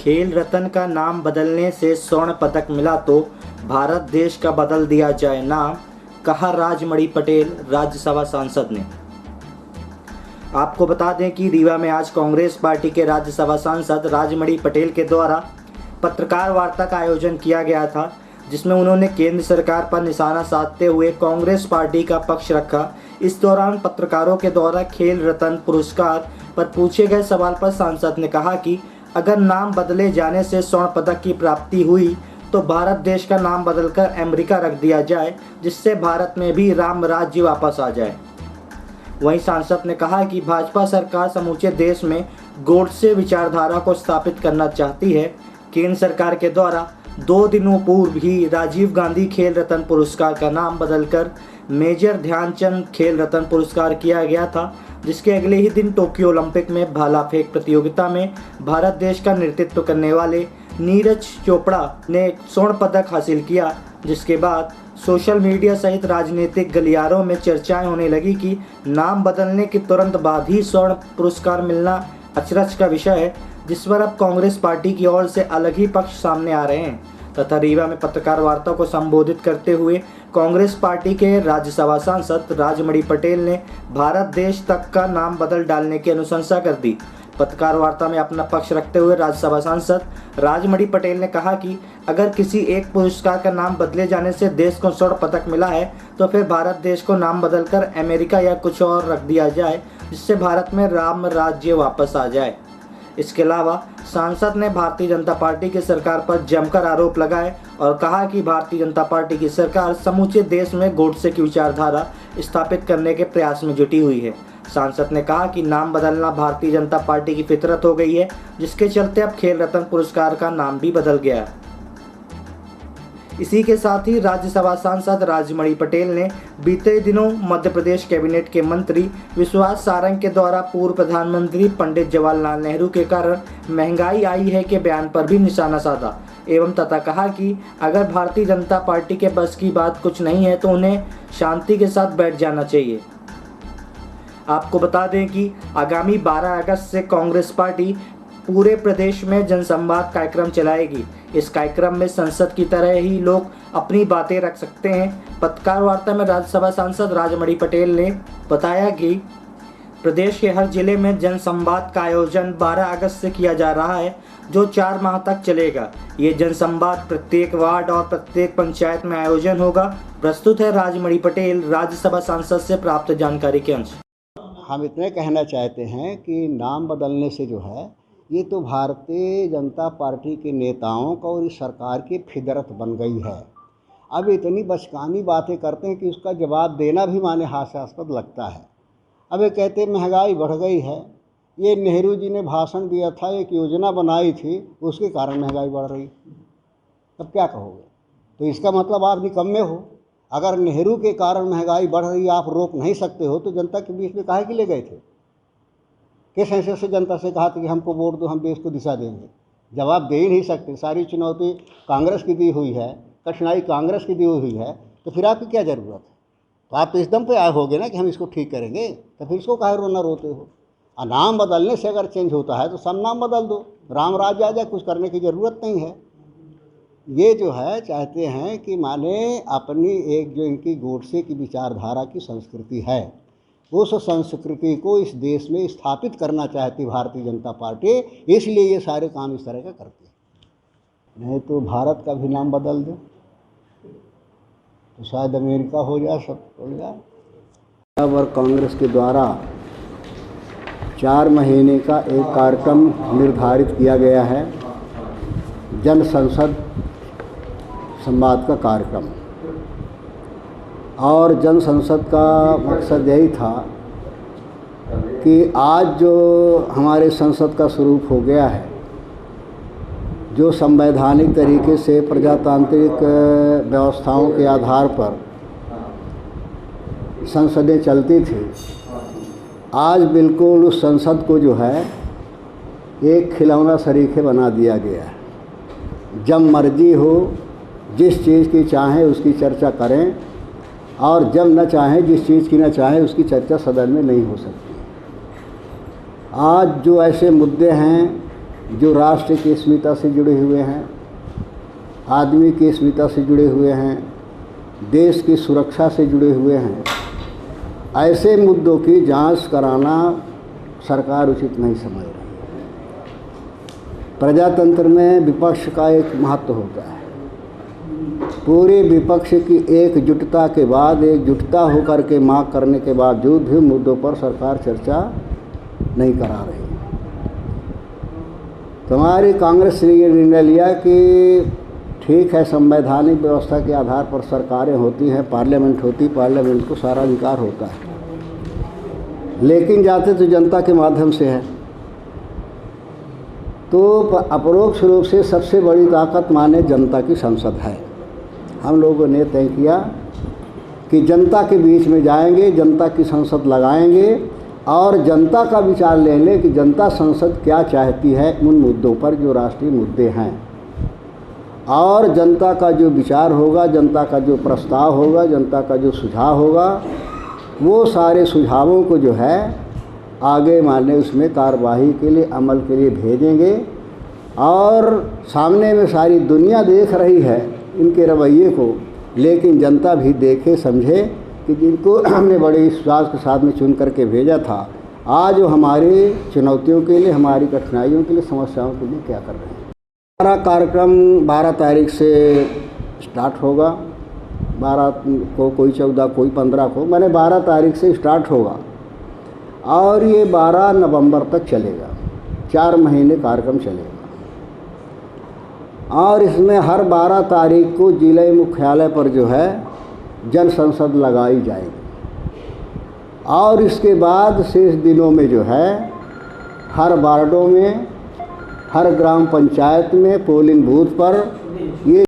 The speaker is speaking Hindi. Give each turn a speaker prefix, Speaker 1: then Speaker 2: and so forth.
Speaker 1: खेल रत्न का नाम बदलने से स्वर्ण पदक मिला तो भारत देश का बदल दिया जाए नाम, कहा राजमणि पटेल राज्यसभा सांसद ने। आपको बता दें कि रीवा में आज कांग्रेस पार्टी के राज्यसभा सांसद राजमणि पटेल के द्वारा पत्रकार वार्ता का आयोजन किया गया था, जिसमें उन्होंने केंद्र सरकार पर निशाना साधते हुए कांग्रेस पार्टी का पक्ष रखा। इस दौरान पत्रकारों के द्वारा खेल रत्न पुरस्कार पर पूछे गए सवाल पर सांसद ने कहा कि अगर नाम बदले जाने से स्वर्ण पदक की प्राप्ति हुई तो भारत देश का नाम बदलकर अमेरिका रख दिया जाए, जिससे भारत में भी राम राज्य वापस आ जाए। वहीं सांसद ने कहा कि भाजपा सरकार समूचे देश में गोडसे विचारधारा को स्थापित करना चाहती है। केंद्र सरकार के द्वारा 2 दिनों पूर्व ही राजीव गांधी खेल रत्न पुरस्कार का नाम बदलकर मेजर ध्यानचंद खेल रत्न पुरस्कार किया गया था, जिसके अगले ही दिन टोक्यो ओलंपिक में भाला फेंक प्रतियोगिता में भारत देश का नेतृत्व करने वाले नीरज चोपड़ा ने स्वर्ण पदक हासिल किया। जिसके बाद सोशल मीडिया सहित राजनीतिक गलियारों में चर्चाएं होने लगी कि नाम बदलने के तुरंत बाद ही स्वर्ण पुरस्कार मिलना अचरज का विषय है, जिस पर अब कांग्रेस पार्टी की ओर से अलग ही पक्ष सामने आ रहे हैं। तथा रीवा में पत्रकार वार्ता को संबोधित करते हुए कांग्रेस पार्टी के राज्यसभा सांसद राजमणि पटेल ने भारत देश तक का नाम बदल डालने की अनुशंसा कर दी। पत्रकार वार्ता में अपना पक्ष रखते हुए राज्यसभा सांसद राजमणि पटेल ने कहा कि अगर किसी एक पुरस्कार का नाम बदले जाने से देश को स्वर्ण पदक मिला है तो फिर भारत देश को नाम बदलकर अमेरिका या कुछ और रख दिया जाए, जिससे भारत में राम राज्य वापस आ जाए। इसके अलावा सांसद ने भारतीय जनता पार्टी की सरकार पर जमकर आरोप लगाए और कहा कि भारतीय जनता पार्टी की सरकार समूचे देश में गोडसे की विचारधारा स्थापित करने के प्रयास में जुटी हुई है। सांसद ने कहा कि नाम बदलना भारतीय जनता पार्टी की फितरत हो गई है, जिसके चलते अब खेल रत्न पुरस्कार का नाम भी बदल गया है। इसी के साथ ही राज्यसभा सांसद राजमणि पटेल ने बीते दिनों मध्य प्रदेश कैबिनेट के मंत्री विश्वास सारंग के द्वारा पूर्व प्रधानमंत्री पंडित जवाहरलाल नेहरू के कारण महंगाई आई है के बयान पर भी निशाना साधा एवं तथा कहा कि अगर भारतीय जनता पार्टी के बस की बात कुछ नहीं है तो उन्हें शांति के साथ बैठ जाना चाहिए। आपको बता दें कि आगामी 12 अगस्त से कांग्रेस पार्टी पूरे प्रदेश में जनसंवाद कार्यक्रम चलाएगी। इस कार्यक्रम में संसद की तरह ही लोग अपनी बातें रख सकते हैं। पत्रकार वार्ता में राज्यसभा सांसद राजमणि पटेल ने बताया कि प्रदेश के हर जिले में जनसंवाद का आयोजन 12 अगस्त से किया जा रहा है, जो 4 माह तक चलेगा। ये जनसंवाद प्रत्येक वार्ड और प्रत्येक पंचायत में आयोजन होगा। प्रस्तुत है राजमणि पटेल राज्यसभा सांसद से प्राप्त जानकारी के अंश।
Speaker 2: हम इतने कहना चाहते हैं कि नाम बदलने से जो है ये तो भारतीय जनता पार्टी के नेताओं का और इस सरकार की फितरत बन गई है। अब इतनी बचकानी बातें करते हैं कि उसका जवाब देना भी माने हास्यास्पद लगता है। अब ये कहते महंगाई बढ़ गई है, ये नेहरू जी ने भाषण दिया था, एक योजना बनाई थी, उसके कारण महंगाई बढ़ रही। अब क्या कहोगे? तो इसका मतलब आप निकम्मे हो। अगर नेहरू के कारण महंगाई बढ़ रही आप रोक नहीं सकते हो तो जनता के बीच में काहे के लिए गए थे? किस हैसियत से जनता से कहा था कि हमको वोट दो, हम देश को दिशा देंगे? जवाब दे ही नहीं सकते। सारी चुनौती कांग्रेस की दी हुई है, कठिनाई कांग्रेस की दी हुई है, तो फिर आपकी क्या ज़रूरत है? तो आप तो इस दम पे आए होगे ना कि हम इसको ठीक करेंगे, तो फिर इसको काहे रोना रोते हो? नाम बदलने से अगर चेंज होता है तो सब नाम बदल दो, राम राज्य आ जाए, कुछ करने की ज़रूरत नहीं है। ये जो है चाहते हैं कि माने अपनी एक जो इनकी गोडसे की विचारधारा की संस्कृति है, उस संस्कृति को इस देश में स्थापित करना चाहती भारतीय जनता पार्टी, इसलिए ये सारे काम इस तरह का करती है। नहीं तो भारत का भी नाम बदल दो तो शायद अमेरिका हो जाए, सब हो जाए। और कांग्रेस के द्वारा 4 महीने का एक कार्यक्रम निर्धारित किया गया है, जन संसद संवाद का कार्यक्रम। और जन संसद का मकसद यही था कि आज जो हमारे संसद का स्वरूप हो गया है, जो संवैधानिक तरीके से प्रजातांत्रिक व्यवस्थाओं के आधार पर संसदें चलती थी, आज बिल्कुल उस संसद को जो है एक खिलौना सरीखे बना दिया गया है। जब मर्जी हो जिस चीज़ की चाहें उसकी चर्चा करें, और जब न चाहें जिस चीज़ की न चाहें उसकी चर्चा सदन में नहीं हो सकती। आज जो ऐसे मुद्दे हैं जो राष्ट्र की अस्मिता से जुड़े हुए हैं, आदमी की अस्मिता से जुड़े हुए हैं, देश की सुरक्षा से जुड़े हुए हैं, ऐसे मुद्दों की जांच कराना सरकार उचित नहीं समझ रही। प्रजातंत्र में विपक्ष का एक महत्व होता है। पूरे विपक्ष की एकजुटता के बाद, एकजुटता होकर के मांग करने के बावजूद भी मुद्दों पर सरकार चर्चा नहीं करा रही। तुम्हारी कांग्रेस ने ये निर्णय लिया कि ठीक है, संवैधानिक व्यवस्था के आधार पर सरकारें होती हैं, पार्लियामेंट होती, पार्लियामेंट को सारा अधिकार होता है, लेकिन जाते तो जनता के माध्यम से है। तो अपरोक्ष रूप से सबसे बड़ी ताकत माने जनता की संसद है। हम लोगों ने तय किया कि जनता के बीच में जाएंगे, जनता की संसद लगाएंगे और जनता का विचार लेंगे कि जनता संसद क्या चाहती है उन मुद्दों पर जो राष्ट्रीय मुद्दे हैं, और जनता का जो विचार होगा, जनता का जो प्रस्ताव होगा, जनता का जो सुझाव होगा, वो सारे सुझावों को जो है आगे माने उसमें कार्यवाही के लिए, अमल के लिए भेजेंगे। और सामने में सारी दुनिया देख रही है इनके रवैये को, लेकिन जनता भी देखे समझे कि जिनको हमने बड़े विश्वास के साथ में चुन करके भेजा था, आज वो हमारी चुनौतियों के लिए, हमारी कठिनाइयों के लिए, समस्याओं के लिए क्या कर रहे हैं। हमारा कार्यक्रम 12 तारीख से स्टार्ट होगा। 12 को, कोई 14, कोई 15 को, मैंने 12 तारीख से स्टार्ट होगा और ये 12 नवंबर तक चलेगा। 4 महीने कार्यक्रम चलेगा और इसमें हर 12 तारीख को जिले मुख्यालय पर जो है जन संसद लगाई जाएगी और इसके बाद शेष दिनों में जो है हर वार्डों में, हर ग्राम पंचायत में, पोलिंग बूथ पर ये